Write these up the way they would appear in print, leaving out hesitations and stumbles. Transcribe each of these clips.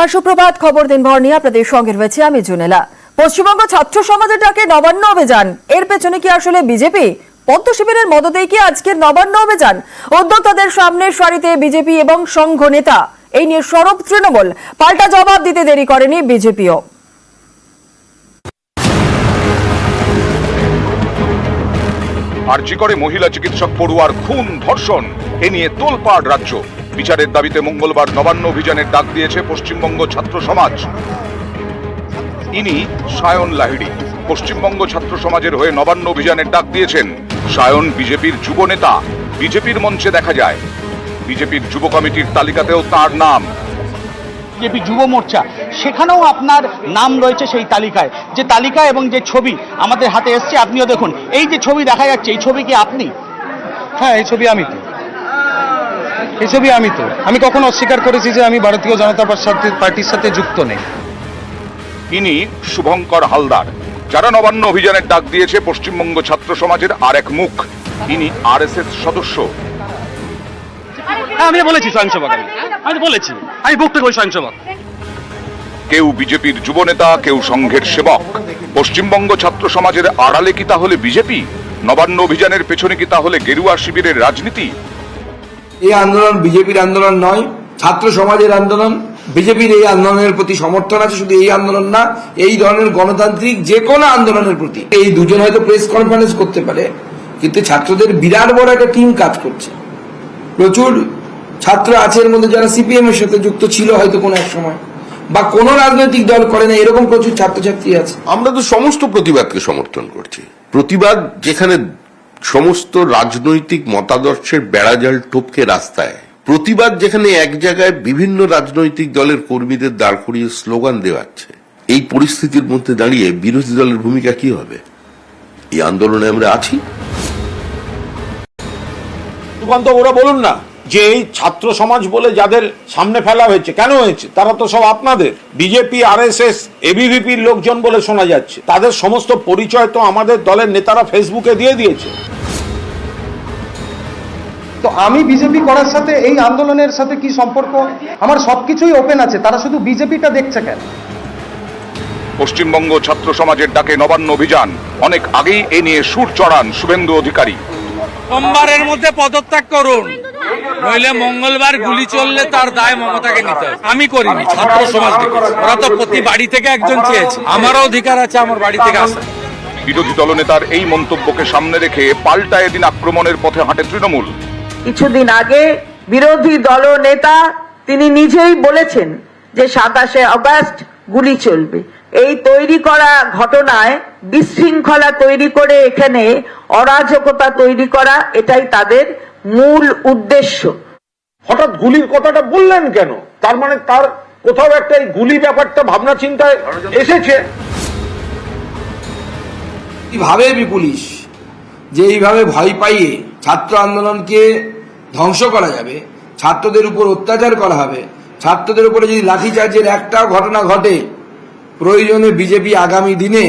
নমস্কার, সুপ্রভাত। খবর দিনভর নিয়ে আপনাদের সঙ্গে রয়েছে আমি জুনেলা। পশ্চিমবঙ্গ ছাত্র সমাজের ডাকে নবান্ন অভিযান, এর পেছনে কি আসলে বিজেপি? পদ্ম শিবিরের মদতেই কি আজকের নবান্ন অভিযান? উদ্যোক্তাদের সামনের সারিতে বিজেপি এবং সংঘ নেতা, এই নিয়ে সরব তৃণমূল। পাল্টা জবাব দিতে দেরি করেনি বিজেপিও। আরজি করে মহিলা চিকিৎসক পড়ুয়ার খুন ধর্ষণ, এ নিয়ে তোলপাড় রাজ্য। বিচারের দাবিতে মঙ্গলবার নবান্ন অভিযানের ডাক দিয়েছে পশ্চিমবঙ্গ ছাত্র সমাজ। ইনি সায়ন লাহিড়ী। পশ্চিমবঙ্গ ছাত্র সমাজের হয়ে নবান্ন অভিযানের ডাক দিয়েছেন সায়ন। বিজেপির যুব নেতা। বিজেপির মঞ্চে দেখা যায়, বিজেপির যুব কমিটির তালিকাতেও তার নাম। বিজেপি যুব মোর্চা, সেখানেও আপনার নাম রয়েছে সেই তালিকায়। যে তালিকা এবং যে ছবি আমাদের হাতে এসছে, আপনিও দেখুন। এই যে ছবি দেখা যাচ্ছে, এই ছবি কি আপনি? হ্যাঁ, এই ছবি আমি তো। আমি কখনো অস্বীকার করেছি যে আমি ভারতীয় জনতা পার্টির সাথে যুক্ত নেই। ইনি শুভঙ্কর হালদার। যারা নবান্ন অভিযানের ডাক দিয়েছে পশ্চিমবঙ্গ ছাত্র সমাজের আর এক মুখ। ইনি আরএসএস সদস্য। আমি বলেছি স্বয়ংসেবক, আমি বলেছি আমি বুকটা করি স্বয়ংসেবক। কেউ বিজেপির যুব নেতা, কেউ সংঘের সেবক। পশ্চিমবঙ্গ ছাত্র সমাজের আড়ালে কি তাহলে বিজেপি? নবান্ন অভিযানের পেছনে কি তাহলে গেরুয়া শিবিরের রাজনীতি? এই আন্দোলন বিজেপির আন্দোলন নয়, ছাত্র সমাজের আন্দোলন। বিজেপির এই আন্দোলনের প্রতি সমর্থন আছে, শুধু এই আন্দোলন না, এই ধরনের গণতান্ত্রিক যে কোনো আন্দোলনের প্রতি। এই দুজন হয়তো প্রেস কনফারেন্স করতে পারে, কিন্তু ছাত্রদের বিরাট বড় একটা টিম কাজ করছে। প্রচুর ছাত্র আছে এর মধ্যে যারা সিপিএম এর সাথে যুক্ত ছিল হয়তো কোনো এক সময়, বা কোন রাজনৈতিক দল করে না, এরকম প্রচুর ছাত্রছাত্রী আছে। আমরা তো সমস্ত প্রতিবাদকে সমর্থন করছি। প্রতিবাদ যেখানে সমস্ত রাজনৈতিক মতাদর্শের বেড়াজাল টপকে রাস্তায়, প্রতিবাদ যেখানে এক জায়গায় বিভিন্ন রাজনৈতিক দলের কর্মীদের দাঁড় করিয়ে স্লোগান দেওয়াচ্ছে, এই পরিস্থিতির মধ্যে দাঁড়িয়ে বিরোধী দলের ভূমিকা কি হবে? এই আন্দোলনে আমরা আছি। সুকান্ত, ওরা বলুন না যে এই ছাত্র সমাজ বলে যাদের সামনে ফেলা হয়েছে, কেন হয়েছে? তারা তো সব আপনাদের বিজেপি, আরএসএস, এবিভিপির লোকজন বলে শোনা যাচ্ছে। তাদের সমস্ত পরিচয় তো আমাদের দলের নেতারা ফেসবুকে দিয়ে দিয়েছে। তো আমি বিজেপি করার সাথে এই আন্দোলনের সাথে কি সম্পর্ক? আমার সবকিছুই ওপেন আছে, তারা শুধু বিজেপিটা দেখছে কেন? পশ্চিমবঙ্গ ছাত্র সমাজের ডাকে নবান্ন অভিযান। অনেক আগেই এ নিয়ে সুর চড়ান শুভেন্দু অধিকারী। সোমবারের মধ্যে পদত্যাগ করুন, নইলে মঙ্গলবার গুলি চললে তার দায় মমতাকে নিতে হবে। আমি করিনি, ছাত্র সমাজ দেখেছে। ওরা তো প্রতি বাড়ি থেকে একজন চেয়েছে, আমারও অধিকার আছে আমার বাড়ি থেকে আসা। বিরোধী দলনেতার এই মন্তব্যকে সামনে রেখে পাল্টা এদিন আক্রমণের পথে হাঁটে তৃণমূল। কিছুদিন আগে বিরোধী দলনেতা তিনি নিজেই বলেছেন যে 27শে আগস্ট গুলি চলবে। এই তৈরি করা ঘটনায় বিশৃঙ্খলা তৈরি করে এখানে অরাজকতা তৈরি করা, এটাই তাদের মূল উদ্দেশ্য। হঠাৎ গুলির কথাটা বললেন কেন? তার মানে তার কোথাও একটা এই গুলি ব্যাপারটা ভাবনা চিন্তায় এসেছে। কিভাবে পুলিশ যে এইভাবে ভয় পাইয়ে ছাত্র আন্দোলনকে ধ্বংস করা যাবে, ছাত্রদের উপর অত্যাচার করা হবে, ছাত্রদের উপরে যদি লাঠিচার্জের একটাও ঘটনা ঘটে, প্রয়োজনে বিজেপি আগামী দিনে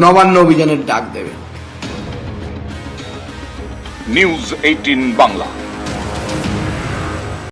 নবান্ন অভিযানের ডাক দেবে। নিউজ 18 বাংলা।